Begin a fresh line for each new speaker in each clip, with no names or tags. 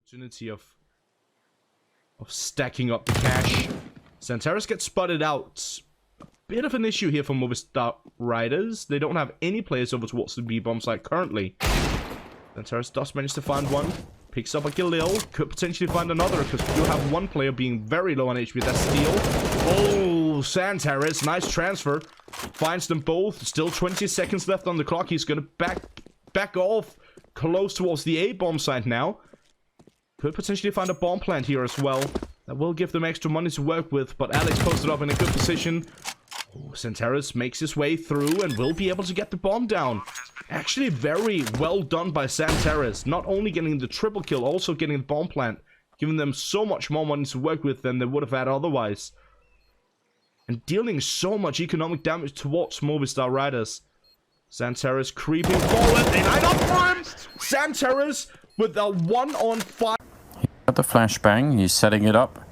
opportunity of stacking up the cash. Xantares gets spotted out. A bit of an issue here for Movistar Riders. They don't have any players over towards the B-bomb site currently. Xantares does manage to find one. Picks up a kill. Could potentially find another because we do have one player being very low on HP. That's Steel. Oh, Xantares. Nice transfer. Finds them both. Still 20 seconds left on the clock. He's going to back off close towards the A-bomb site now. Could potentially find a bomb plant here as well. That will give them extra money to work with, but Alex posted up in a good position. Oh, Xantares makes his way through and will be able to get the bomb down. Actually, very well done by Xantares. Not only getting the triple kill, also getting the bomb plant. Giving them so much more money to work with than they would have had otherwise. And dealing so much economic damage towards Movistar Riders. Xantares creeping forward. They line up for him! Xantares with a 1-on-5.
Got the flashbang, he's setting it up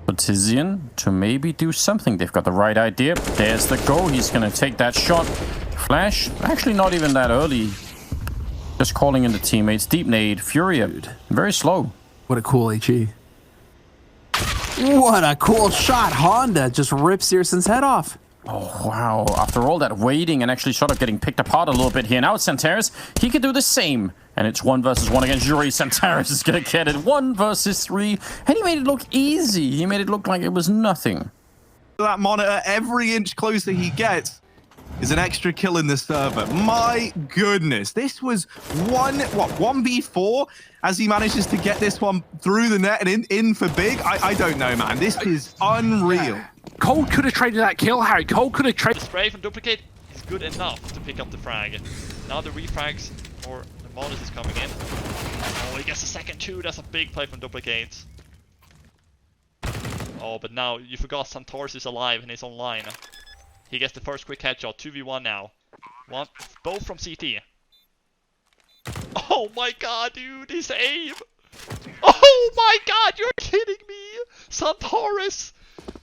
for Tizian to maybe do something. They've got the right idea. There's the go. He's gonna take that shot. Flash, actually not even that early. Just calling in the teammates. Deep nade, Fury, very slow.
What a cool HE. What a cool shot. Honda just rips Searson's head off.
Oh, wow. After all that waiting and actually sort of getting picked apart a little bit here. Now it's Xantares. He could do the same. And it's 1 versus 1 against Jury. Xantares is going to get it. 1 versus 3. And he made it look easy. He made it look like it was nothing.
That monitor, every inch closer he gets is an extra kill in the server. My goodness. This was 1v4 as he manages to get this one through the net and in for big. I don't know, man. This is unreal.
Yeah. Cole could have traded that kill, Harry. Cole could have traded.
The spray from Duplicate is good enough to pick up the frag. Now the refrags or the bonus is coming in. Oh, he gets a second too. That's a big play from Duplicate. Oh, but now you forgot Xantares is alive and he's online. He gets the first quick headshot. 2v1 now. Both from CT. Oh my god, dude, his aim! Oh my god, you're kidding me! Xantares!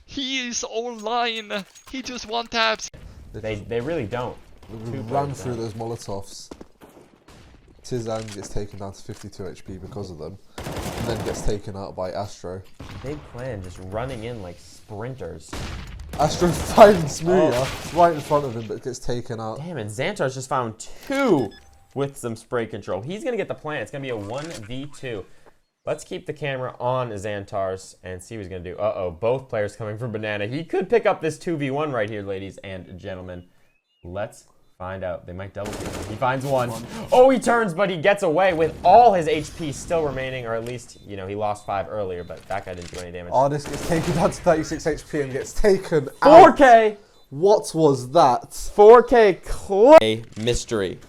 He is online. He just one taps.
They really don't.
We ran through those Molotovs. Tizan gets taken down to 52 HP because of them, and then gets taken out by Astro.
Big plan, just running in like sprinters.
Astro finds Smooya right in front of him, but gets taken out.
Damn it, Xantares just found 2 with some spray control. He's gonna get the plan. It's gonna be a 1v2. Let's keep the camera on Xantares and see what he's gonna do. Uh-oh, both players coming from Banana. He could pick up this 2v1 right here, ladies and gentlemen. Let's find out. They might double team. He finds one. Oh, he turns, but he gets away with all his HP still remaining, or at least, you know, he lost 5 earlier, but that guy didn't do any damage.
Artist gets taken down to 36 HP and gets taken
4K!
out. What was that?
4K clay mystery.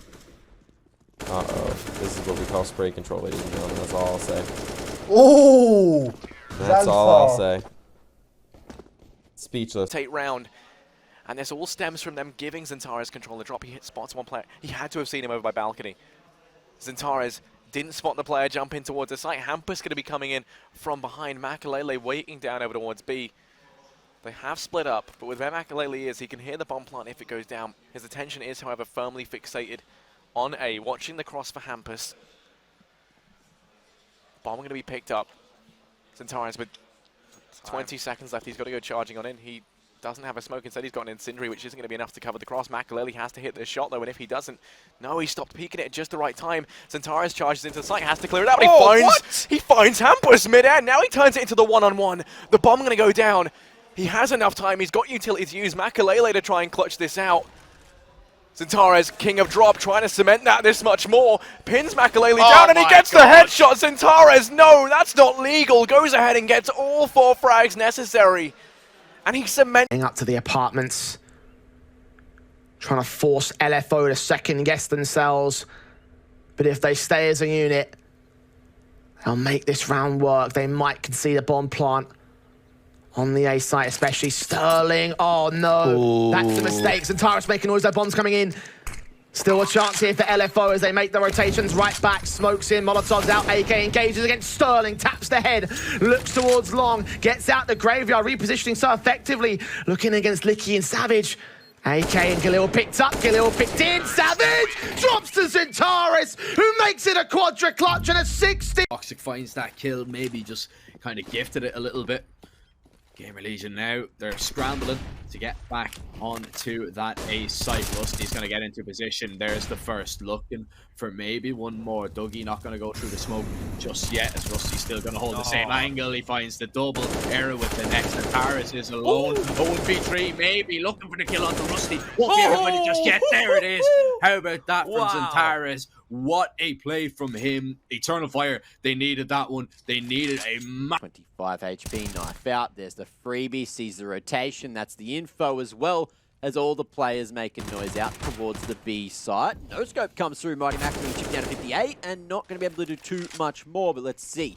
Uh-oh. This is what we call spray control, ladies and gentlemen. That's all I'll say.
Oh!
That's all I'll say. Speechless.
Take round. And this all stems from them giving Xantares control of the drop. He spots one player. He had to have seen him over by balcony. Xantares didn't spot the player jumping towards the site. Hampus going to be coming in from behind. Makalele waiting down over towards B. They have split up, but with where Makalele is, he can hear the bomb plant if it goes down. His attention is, however, firmly fixated on A, watching the cross for Hampus. Bomb going to be picked up. Xantares with 20 seconds left. He's got to go charging on in. He doesn't have a smoke. Instead, he's got an incendiary, which isn't going to be enough to cover the cross. Makalele has to hit this shot, though, and if he doesn't, no, he stopped peeking it at just the right time. Xantares charges into the site, has to clear it out, but he finds Hampus mid-air. Now he turns it into the one-on-one. The bomb going to go down. He has enough time. He's got utility to use Makalele to try and clutch this out. Xantares, king of drop, trying to cement that this much more. Pins Makalele down, and he gets the headshot. Xantares, no, that's not legal. Goes ahead and gets all 4 frags necessary. And he's cementing
up to the apartments. Trying to force LFO to second guess themselves. But if they stay as a unit, they'll make this round work. They might concede a bomb plant on the A site, especially Sterling. Oh no, ooh, that's a mistake. Xantares making all those bombs coming in. Still a chance here for LFO as they make the rotations right back. Smokes in, Molotov's out, AK engages against Sterling, taps the head, looks towards Long, gets out the graveyard, repositioning so effectively. Looking against Licky and Savage. AK and Galil picked up, Galil picked in, Savage drops to Xantares, who makes it a quadra clutch and a 60.
Toxic finds that kill, maybe just kind of gifted it a little bit. Gamer Legion now, they're scrambling to get back onto that A site. Rusty's going to get into position. There's the first, looking for maybe one more. Dougie not going to go through the smoke just yet, as Rusty's still going to hold the same angle. He finds the double error with the next. Xantares is alone. 0-3, maybe looking for the kill onto Rusty. Won't be able to win it just yet. There it is. How about that from Xantares? What a play from him. Eternal Fire, they needed that one. They needed a
25 HP knife out. There's the freebie, sees the rotation. That's the info as well as all the players making noise out towards the B site. No scope comes through. Mighty Mac going to chip down to 58 and not going to be able to do too much more, but let's see.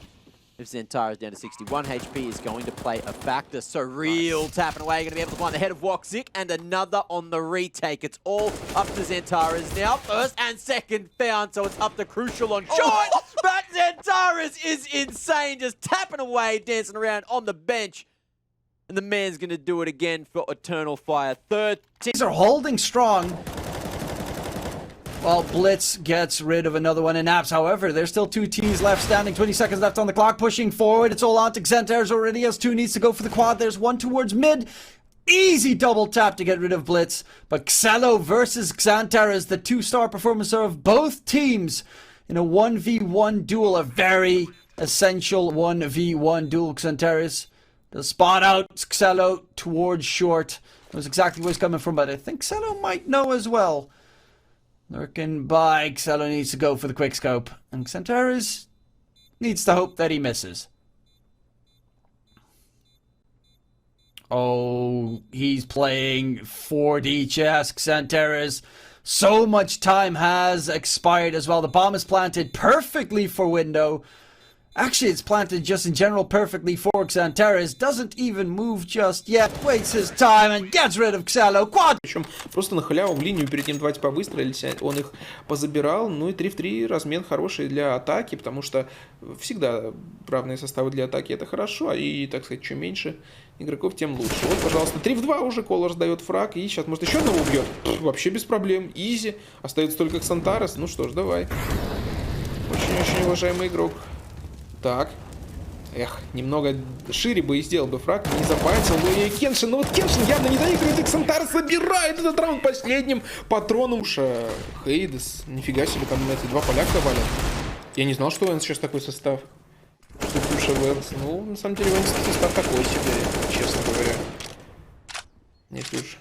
If Xantares down to 61 HP is going to play a factor. So real tapping away, going to be able to find the head of Woxic and another on the retake. It's all up to Xantares now. First and second found, so it's up to Crucial on shot. But Xantares is insane, just tapping away, dancing around on the bench. And the man's going to do it again for Eternal Fire. 13.
These are holding strong. Well, Blitz gets rid of another one in Apps. However, there's still 2 Ts left standing. 20 seconds left on the clock. Pushing forward. It's all on to Xantares already. Has 2, needs to go for the quad. There's 1 towards mid. Easy double tap to get rid of Blitz. But Xelo versus Xantares, the 2-star performance of both teams in a 1v1 duel. A very essential 1v1 duel. Xantares, the spot out. Xelo towards short. Knows exactly where he's coming from, but I think Xelo might know as well. Lurking by, Xelo needs to go for the quickscope, and Xantares needs to hope that he misses. Oh, he's playing 4D chess, Xantares. So much time has expired as well. The bomb is planted perfectly for window. Actually, it's planted just in general perfectly for Xantares. Doesn't even move just yet. Waits his time and gets rid of Xelo. Quad.
Причем просто на халяву в линию перед ним 2 типа выстрелились, он их позабирал. Ну и 3 в 3 размен хороший для атаки, потому что всегда равные составы для атаки это хорошо, и, так сказать, чем меньше игроков, тем лучше. Вот, пожалуйста, 3 в 2 уже Колор сдает фраг, и сейчас, может, еще одного убьет? Вообще без проблем, изи. Остается только Xantares. Ну что ж, давай. Очень-очень уважаемый игрок. Так. Эх, немного шире бы и сделал бы фраг, не запарился. Ну и Кеншин, ну вот Кеншин явно не доигрывает, и Xantares забирает этот раунд последним патроном. Уша, Хейдес, нифига себе, там эти 2 поляка валят. Я не знал, что у Венс сейчас такой состав. Что Уша Венс. Ну, на самом деле, Венский состав такой себе, честно говоря. Нет уж.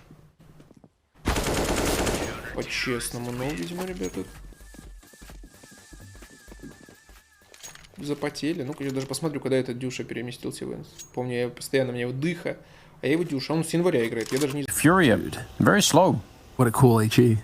По-честному, ну, видимо, ребята... Запотели. Ну-ка, я даже посмотрю, когда этот Дюша переместился в Энс. Помню, я постоянно, у меня его дыха, а я его Дюша. Он с января играет, я даже не...
Fury, very slow.
What a cool HE.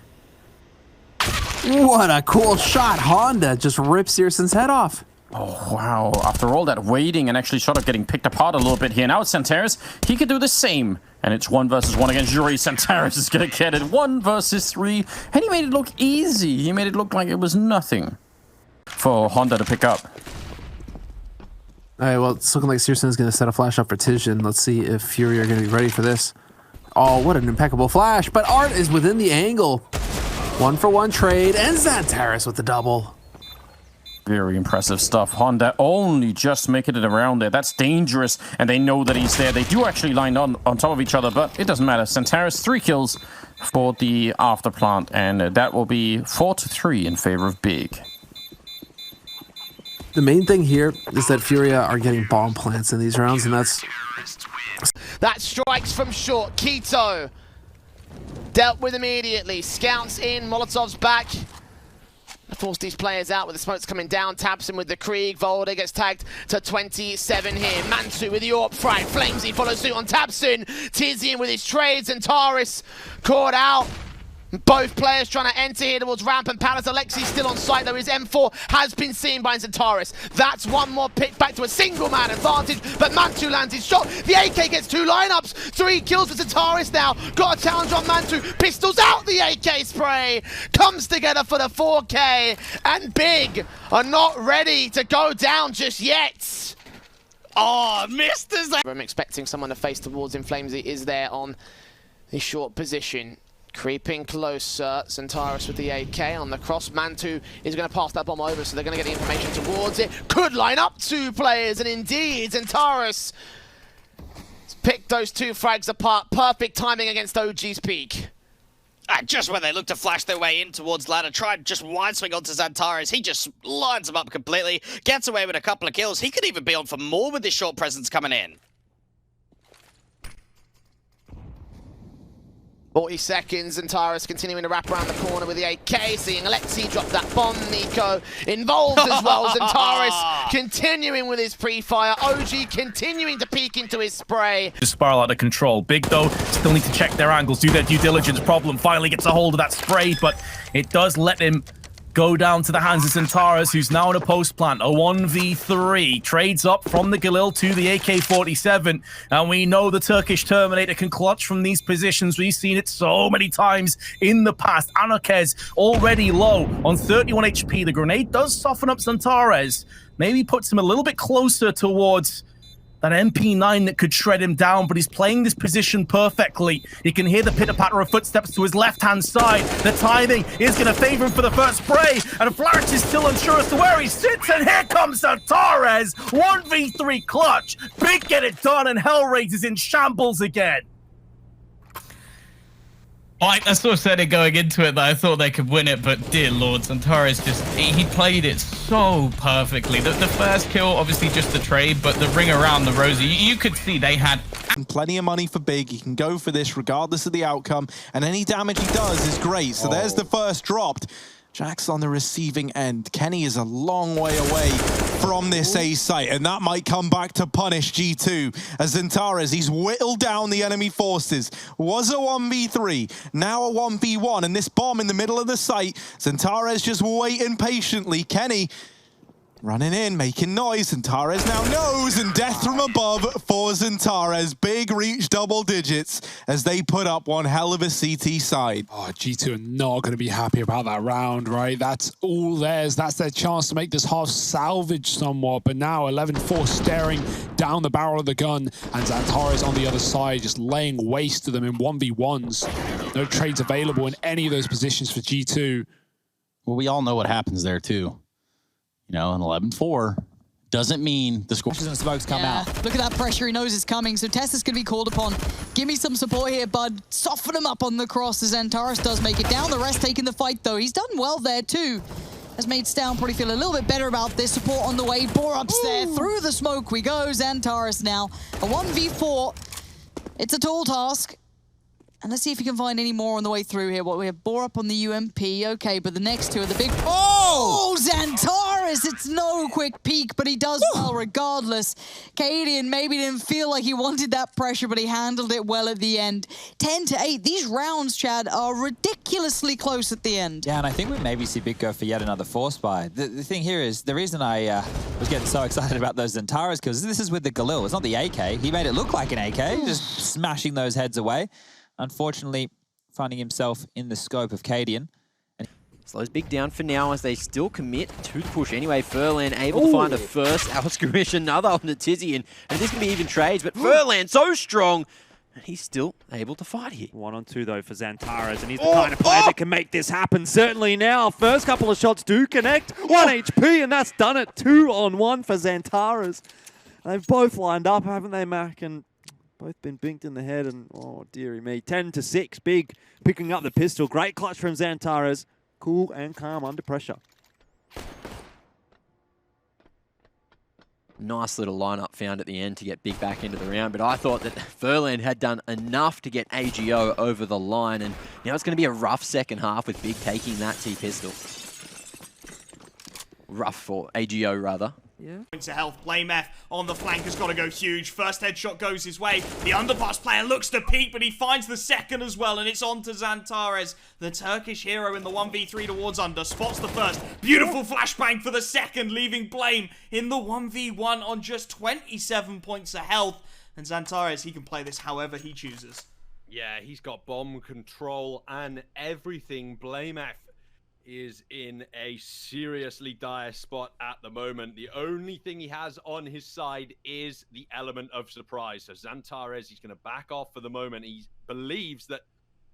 What a cool shot. Honda just rips Searson's head off.
Oh, wow. After all that waiting and actually sort of getting picked apart a little bit here. Now it's Xantares. He could do the same. And it's 1 versus 1 against Yuri. Xantares is going to get it. 1 versus 3. And he made it look easy. He made it look like it was nothing for Honda to pick up.
Alright, well, it's looking like Searson is going to set a flash up for Tijin. Let's see if Fury are going to be ready for this. Oh, what an impeccable flash. But Art is within the angle. 1-for-1 trade, and Xantares with the double.
Very impressive stuff. Honda only just making it around there. That's dangerous, and they know that he's there. They do actually line on top of each other, but it doesn't matter. Xantares, 3 kills for the afterplant, and that will be 4-3 in favor of Big.
The main thing here is that Furia are getting bomb plants in these rounds, and that's...
That strikes from short. Keto dealt with immediately. Scouts in, Molotov's back. Force these players out with the smokes coming down. Taps him with the Krieg. Volder gets tagged to 27 here. Mansu with the AWP frag. Flamesy follows suit on Tabsun. Tizian with his trades. And Taris caught out. Both players trying to enter here towards ramp and Palace. Alexi still on site though. His M4 has been seen by Xantares. That's one more pick back to a single man advantage, but Mantu lands his shot. The AK gets 2 lineups. 3 kills for Xantares now. Got a challenge on Mantu. Pistols out the AK spray. Comes together for the 4K. And Big are not ready to go down just yet. Oh, missed us. I'm expecting someone to face towards him. Flamesy is there on the short position. Creeping closer, Xantares with the AK on the cross. Mantu is going to pass that bomb over, so they're going to get the information towards it. Could line up two players, and indeed, Xantares picked those two frags apart. Perfect timing against OG's peak.
Just when they look to flash their way in towards ladder, tried just wide swing onto Xantares. He just lines them up completely, gets away with a couple of kills. He could even be on for more with this short presence coming in.
40 seconds, and Xantares continuing to wrap around the corner with the AK, seeing Alexi drop that bomb. Nico involved as well. Xantares continuing with his pre-fire. OG continuing to peek into his spray.
Just spiral out of control. Big though, still need to check their angles, do their due diligence. Problem finally gets a hold of that spray, but it does let him go down to the hands of Xantares, who's now in a post plant. A 1v3. Trades up from the Galil to the AK-47. And we know the Turkish Terminator can clutch from these positions. We've seen it so many times in the past. Anokez already low on 31 HP. The grenade does soften up Xantares. Maybe puts him a little bit closer towards that MP9 that could shred him down, but he's playing this position perfectly. You can hear the pitter-patter of footsteps to his left-hand side. The timing is going to favor him for the first spray, and Flash is still unsure as to where he sits, and here comes Xantares! 1v3 clutch! Big get it done, and Hellraiser's in shambles again.
I sort of said it going into it that I thought they could win it, but dear Lord, Xantares just, he played it so perfectly. The first kill, obviously just the trade, but the ring around the Rosie, you could see they had
plenty of money for Big. He can go for this regardless of the outcome, and any damage he does is great. So there's the first dropped. Jack's on the receiving end. Kenny is a long way away from this A site, and that might come back to punish G2 as Xantares, he's whittled down the enemy forces. Was a 1v3, now a 1v1, and this bomb in the middle of the site, Xantares just waiting patiently. Kenny running in, making noise. Xantares now knows, and death from above for Xantares. Big reach double digits as they put up one hell of a CT side.
Oh, G2 are not going to be happy about that round, right? That's all theirs. That's their chance to make this half salvage somewhat. But now 11-4 staring down the barrel of the gun, and Xantares on the other side just laying waste to them in 1v1s. No trades available in any of those positions for G2.
Well, we all know what happens there too. You know, an 11-4 doesn't mean the score.
And smokes come out. Look at that pressure. He knows it's coming. So Tessa's going to be called upon. Give me some support here, bud. Soften him up on the cross as Xantares does make it down. The rest taking the fight, though. He's done well there, too. Has made Stown probably feel a little bit better about this. Support on the way. Borup's there. Through the smoke we go. Xantares now. A 1v4. It's a tall task. And let's see if we can find any more on the way through here. What we have Borup on the UMP. Okay, but the next two are the big... Oh, Xantares! It's no quick peek, but he does well regardless. Cadian maybe didn't feel like he wanted that pressure, but he handled it well at the end. 10-8. These rounds, Chad, are ridiculously close at the end.
Yeah, and I think we maybe see Big go for yet another force buy. The thing here is, the reason I was getting so excited about those Xantares, because this is with the Galil. It's not the AK. He made it look like an AK, just smashing those heads away. Unfortunately, finding himself in the scope of Cadian.
Slows Big down for now as they still commit to the push. Anyway, Furlan able to find the first Skirmish, another on the Tizian. And this can be even trades, but Furlan so strong. And he's still able to fight here.
1-on-2 though for Xantares, and he's the kind of player that can make this happen. Certainly now, first couple of shots do connect. 1 HP, and that's done it. 2-on-1 for Xantares. They've both lined up, haven't they, Mac? And both been binked in the head, and oh dearie me. 10-6, Big picking up the pistol. Great clutch from Xantares. Cool and calm under pressure.
Nice little lineup found at the end to get Big back into the round, but I thought that Furlan had done enough to get AGO over the line, and now it's going to be a rough second half with Big taking that T-pistol. Rough for AGO, rather.
Yeah. Points of health. Blame F on the flank has got to go huge. First headshot goes his way. The underpass player looks to peek, but he finds the second as well, and it's on to Xantares. The Turkish hero in the 1v3 towards under. Spots the first. Beautiful flashbang for the second, leaving Blame in the 1v1 on just 27 points of health. And Xantares, he can play this however he chooses.
Yeah, he's got bomb control and everything. Blame F is in a seriously dire spot at the moment. The only thing he has on his side is the element of surprise. So Xantares, he's going to back off for the moment. He believes that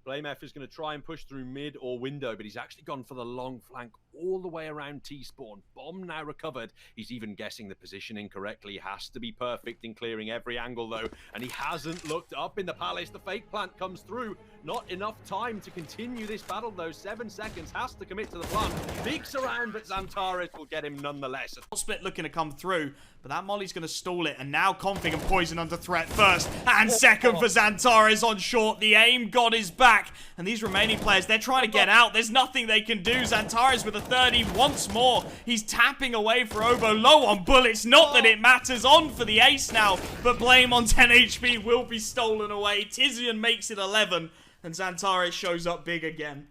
BlameF is going to try and push through mid or window, but he's actually gone for the long flank all the way around T-spawn. Bomb now recovered. He's even guessing the position incorrectly. He has to be perfect in clearing every angle, though, and he hasn't looked up in the palace. The fake plant comes through. Not enough time to continue this battle, though. 7 seconds, has to commit to the plant. Peeks around, but Xantares will get him nonetheless.
Split looking to come through, but that molly's going to stall it, and now Config and Poison under threat first and second for Xantares on short. The aim god is back, and these remaining players, they're trying to get out. There's nothing they can do. Xantares with a 30 once more. He's tapping away for Obo, low on bullets. Not that it matters. On for the ace now, but Blame on 10 HP will be stolen away. Tizian makes it 11, and Xantares shows up big again.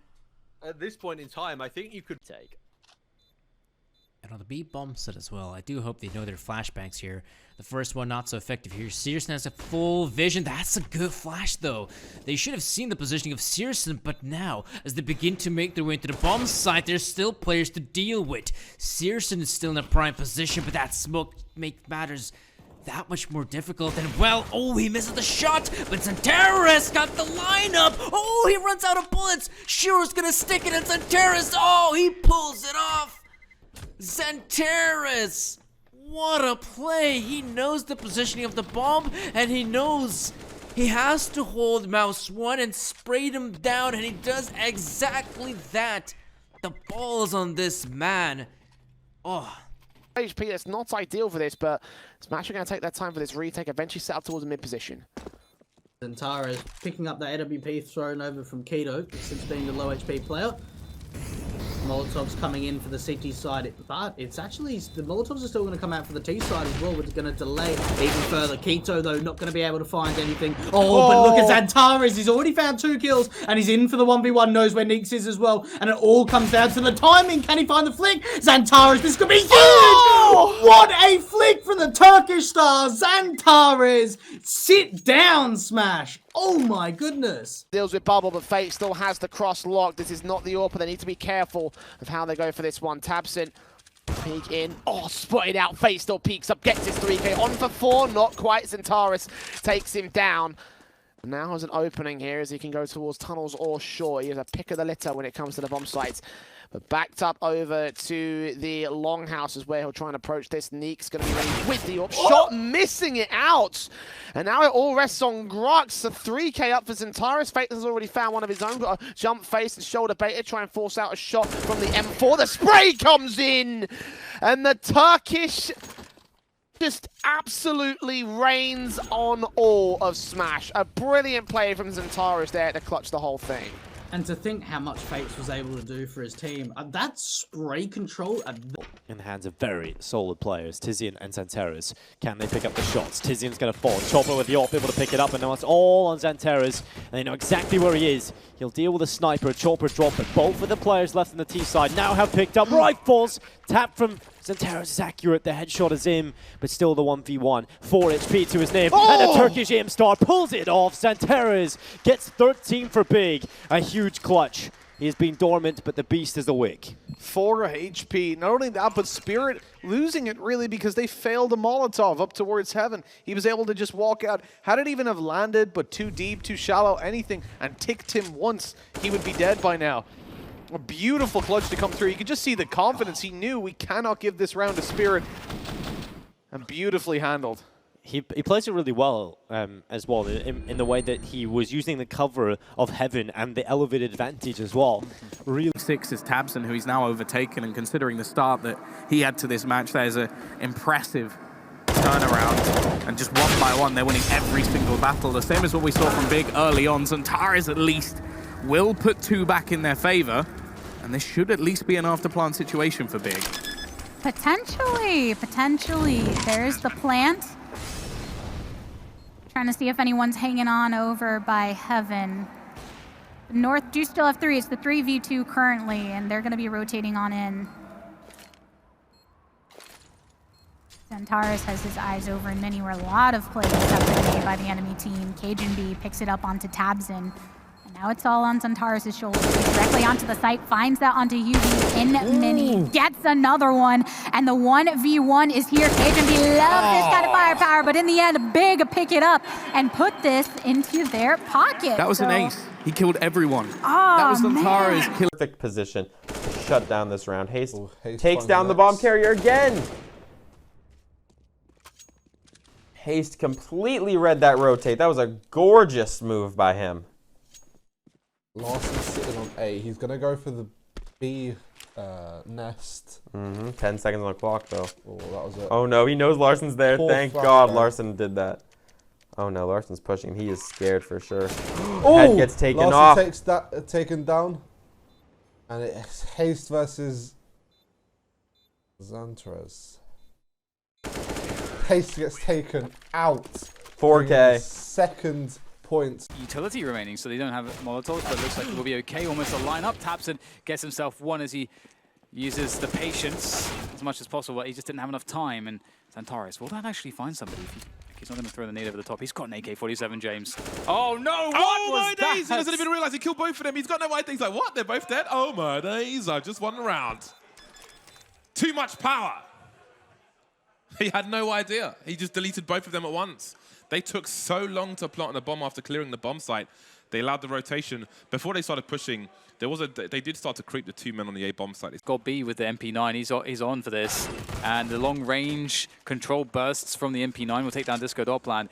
At this point in time, I think you could take.
And on the B bomb set as well, I do hope they know their flashbangs here. The first one not so effective here. Searson has a full vision. That's a good flash though. They should have seen the positioning of Searson, but now, as they begin to make their way into the bomb site, there's still players to deal with. Searson is still in a prime position, but that smoke makes matters that much more difficult. And well, oh, he misses the shot, but Xantares got the lineup. Oh, he runs out of bullets. Shiro's gonna stick it, and Xantares, oh, he pulls it off. Xantares! What a play! He knows the positioning of the bomb, and he knows he has to hold mouse 1 and spray them down, and he does exactly that. The ball's on this man. Oh.
HP, that's not ideal for this, but Smash are going to take their time for this retake, eventually set up towards the mid position.
Xantares picking up that AWP thrown over from Keto, since being the low HP player. Molotovs coming in for the CT side, but it's actually, the Molotovs are still going to come out for the T side as well, which is going to delay even further. Keto, though, not going to be able to find anything. Oh, but look at Xantares. He's already found 2 kills, and he's in for the 1v1, knows where Neeks is as well, and it all comes down to the timing. Can he find the flick? Xantares, this could be huge! Oh! What a flick from the Turkish star, Xantares! Sit down, Smash. Oh my goodness.
Deals with Bubble, but Fate still has the cross locked. This is not the AWP. They need to be careful of how they go for this one. Tabson, peek in. Oh, spotted out. Fate still peeks up, gets his 3k. On for 4, not quite. Xantares takes him down. Now has an opening here as he can go towards tunnels or short. He is a pick of the litter when it comes to the bomb sites. But backed up over to the longhouse is where he'll try and approach this. Neek's going to be ready with the shot, missing it out. And now it all rests on Grux. So 3k up for Xantares. Fate has already found one of his own. Got a jump face and shoulder bait to try and force out a shot from the M4. The spray comes in. And the Turkish just absolutely rains on all of Smash. A brilliant play from Xantares there to clutch the whole thing.
And to think how much Fates was able to do for his team. That spray control.
In the hands of very solid players, Tizian and Xantares. Can they pick up the shots? Tizian's going to fall. Chopper with the AWP, able to pick it up, and now it's all on Xantares. And they know exactly where he is. He'll deal with a sniper, a Chopper drop, but both of the players left on the T side now have picked up rifles. Tap from Xantares is accurate, the headshot is in, but still the 1v1. 4 HP to his name, and a Turkish aim star pulls it off. Xantares gets 13 for big. A huge clutch. He has been dormant, but the beast is awake.
4 HP. Not only that, but Spirit losing it really because they failed a Molotov up towards heaven. He was able to just walk out. Had it even have landed, but too deep, too shallow, anything, and ticked him once, he would be dead by now. A beautiful clutch to come through. You can just see the confidence. He knew we cannot give this round to Spirit. And beautifully handled.
He plays it really well as well in the way that he was using the cover of heaven and the elevated advantage as well.
Really 6 is Tabson, who he's now overtaken, and considering the start that he had to this match, there's an impressive turnaround, and just one by one they're winning every single battle. The same as what we saw from Big early on. Xantares at least will put 2 back in their favor, and this should at least be an after-plant situation for Big.
Potentially. There's the plant. Trying to see if anyone's hanging on over by heaven. North do still have 3. It's the 3v2 currently, and they're going to be rotating on in. Xantares has his eyes over in mini, where a lot of plays have been made by the enemy team. Cajun B picks it up onto Tabson. And now it's all on Xantares' shoulders. Directly onto the site, finds that onto UV in mini, gets another one, and the 1v1 is here. Cajun B loves this kind of firepower. fire, but in the end, Big pick it up and put this into their pocket.
That was an ace. He killed everyone.
Oh,
that was Xantares killing.
Perfect position to shut down this round. Haste takes down the bomb carrier again. Haste completely read that rotate. That was a gorgeous move by him.
Larson's sitting on A. He's going to go for the B nest.
10 seconds on the clock, though.
Oh, that was it.
Oh, no. He knows Larson's there.
Fourth
Thank
round,
God
man.
Larson did that. Oh, no. Larson's pushing. He is scared for sure.
Oh!
Head gets taken
Larson
off.
takes that taken down. And it's Haste versus Xantares. Haste gets taken out.
4K.
Second point.
Utility remaining, so they don't have Molotovs, but it looks like it will be okay. Almost a lineup. Tabson gets himself one as he uses the patience as much as possible, but he just didn't have enough time. And Xantares, will that actually find somebody? He's not going to throw the nade over the top. He's got an AK-47, James. Oh no!
Oh
What
my
was that?
days! He doesn't even realize he killed both of them. He's got no idea. He's like, what? They're both dead? Oh my days! I've just won a round. Too much power. He had no idea. He just deleted both of them at once. They took so long to plant a bomb after clearing the bomb site. They allowed the rotation. Before they started pushing, they did start to creep the 2 men on the A bomb site.
Got B with the MP9. He's on for this. And the long-range control bursts from the MP9 will take down Disco Dotplan.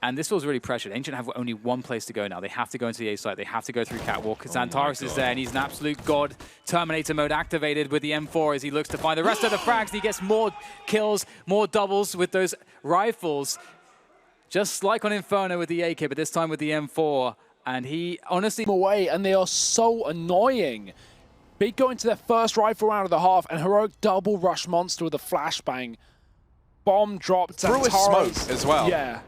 And this feels really pressured. Ancient have only one place to go now. They have to go into the A site. They have to go through Catwalk. Xantares is there, and he's an absolute god. Terminator mode activated with the M4 as he looks to find the rest of the frags. And he gets more kills, more doubles with those rifles. Just like on Inferno with the AK, but this time with the M4. And he honestly...
away, and they are so annoying. Big go into their first rifle round of the half, and Heroic double rush Monster with a flashbang. Bomb dropped.
Through a
Xantares,
smoke as well.
Yeah.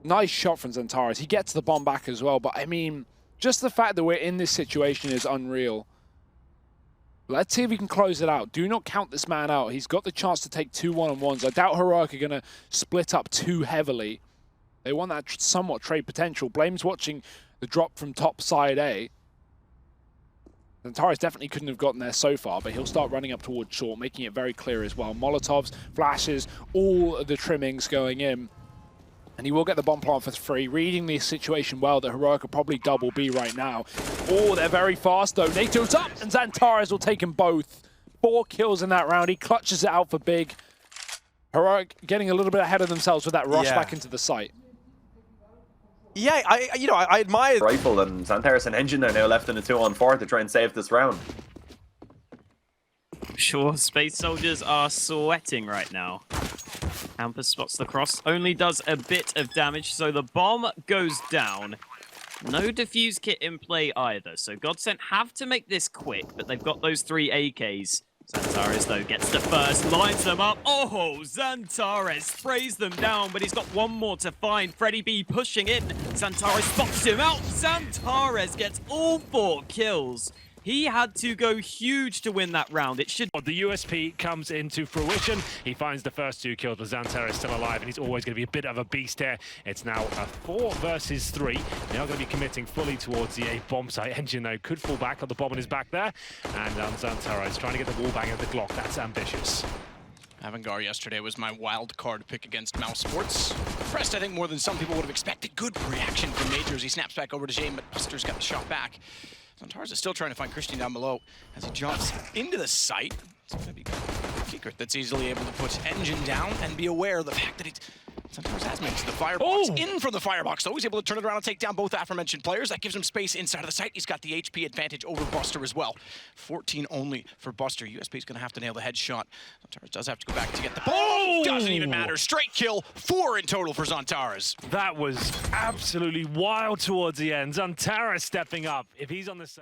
Nice shot from Xantares. He gets the bomb back as well, but I mean, just the fact that we're in this situation is unreal. Let's see if we can close it out. Do not count this man out. He's got the chance to take 2 one-on-ones. I doubt Heroic are going to split up too heavily. They want that somewhat trade potential. Blame's watching the drop from top side A. Xantares definitely couldn't have gotten there so far, but he'll start running up towards short, making it very clear as well. Molotovs, flashes, all of the trimmings going in. And he will get the bomb plant for free, reading the situation well that Heroic are probably double B right now. Oh, they're very fast though. NATO's up, and Xantares will take them both. 4 kills in that round. He clutches it out for Big. Heroic getting a little bit ahead of themselves with that rush back into the site.
Yeah, I admire Rifle and Xantares and Engine are now left in a 2-on-4 to try and save this round.
Sure, Space Soldiers are sweating right now. Amper spots the cross, only does a bit of damage, so the bomb goes down. No defuse kit in play either, so Godsent have to make this quick, but they've got those 3 AKs. Xantares, though, gets the first, lines them up. Oh, Xantares sprays them down, but he's got one more to find. Freddy B pushing in. Xantares spots him out. Xantares gets all 4 kills. He had to go huge to win that round. It should...
The USP comes into fruition. He finds the first 2 kills, but Xantares still alive, and he's always going to be a bit of a beast here. It's now a 4 versus 3. They are going to be committing fully towards the A bomb site. Engine, though, could fall back on the bomb on his back there. And Xantares trying to get the wall bang of the Glock. That's ambitious.
Avangar yesterday was my wild card pick against Mouse Sports. Impressed, I think, more than some people would have expected. Good reaction from Majors. He snaps back over to Jane, but Buster's got the shot back. Xantares is still trying to find Christian down below as he jumps into the site. It's going to be Secret that's easily able to put Engine down and be aware of the fact that Xantares has made the firebox. In from the firebox, though. He's able to turn it around and take down both aforementioned players. That gives him space inside of the site. He's got the HP advantage over Buster as well. 14 only for Buster. USP is going to have to nail the headshot. Xantares does have to go back to get the ball. Doesn't even matter. Straight kill. 4 in total for Xantares.
That was absolutely wild towards the end. Xantares stepping up. If he's on the side...